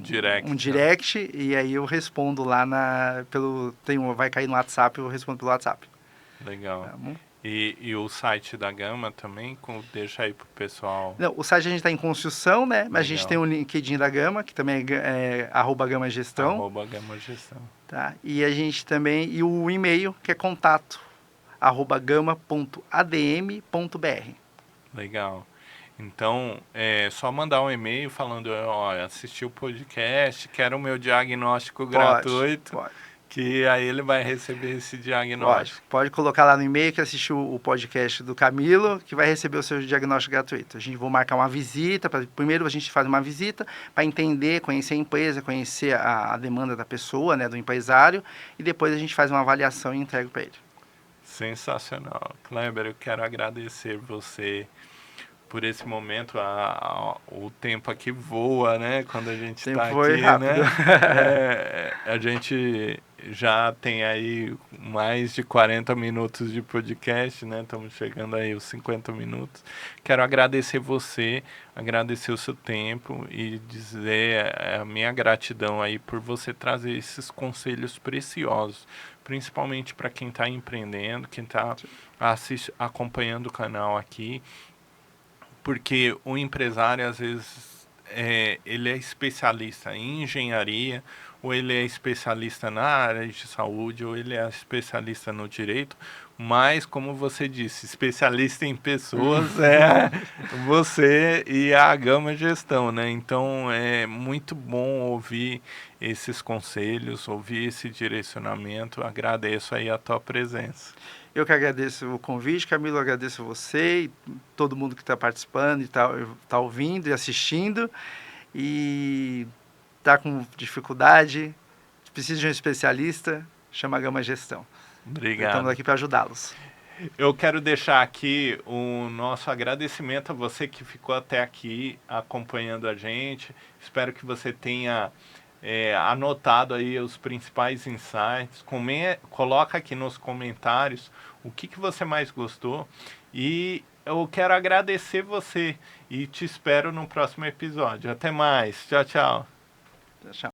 direct e aí eu respondo lá vai cair no WhatsApp, eu respondo pelo WhatsApp. Legal. Tá, e o site da Gama também, deixa aí pro pessoal. Não, o site a gente está em construção, né? Mas legal. A gente tem o LinkedIn da Gama, que também é @gamagestão. @gamagestão. Tá? E a gente também, e o e-mail, que é contato @gama.adm.br. Legal. Então, é só mandar um e-mail falando, assisti o podcast, quero o meu diagnóstico gratuito. Pode. que aí ele vai receber esse Pode. diagnóstico. Pode colocar lá no e-mail que assistiu o podcast do Camilo, que vai receber o seu diagnóstico gratuito. A gente vai marcar uma visita. Primeiro a gente faz uma visita para entender, conhecer a empresa, conhecer a demanda da pessoa, né, do empresário, e depois a gente faz uma avaliação e entrega para ele. Sensacional. Kleber, eu quero agradecer você por esse momento. O tempo aqui voa, né? Quando a gente está Foi aqui, rápido. né? A gente já tem aí mais de 40 minutos de podcast, né? Estamos chegando aí aos 50 minutos. Quero agradecer você, agradecer o seu tempo e dizer a minha gratidão aí por você trazer esses conselhos preciosos, principalmente para quem está empreendendo, quem está acompanhando o canal aqui, porque o empresário, às vezes, ele é especialista em engenharia, ou ele é especialista na área de saúde, ou ele é especialista no direito, mas, como você disse, especialista em pessoas é você e a Gama Gestão, né? Então, é muito bom ouvir esses conselhos, ouvir esse direcionamento. Agradeço aí a tua presença. Eu que agradeço o convite, Camilo, agradeço você e todo mundo que está participando e tá ouvindo e assistindo. E está com dificuldade, precisa de um especialista, chama a Gama Gestão. Obrigado. Estamos aqui para ajudá-los. Eu quero deixar aqui o nosso agradecimento a você que ficou até aqui acompanhando a gente. Espero que você tenha anotado aí os principais insights. Coloca aqui nos comentários o que você mais gostou. E eu quero agradecer você e te espero no próximo episódio. Até mais. Tchau, tchau. Tchau.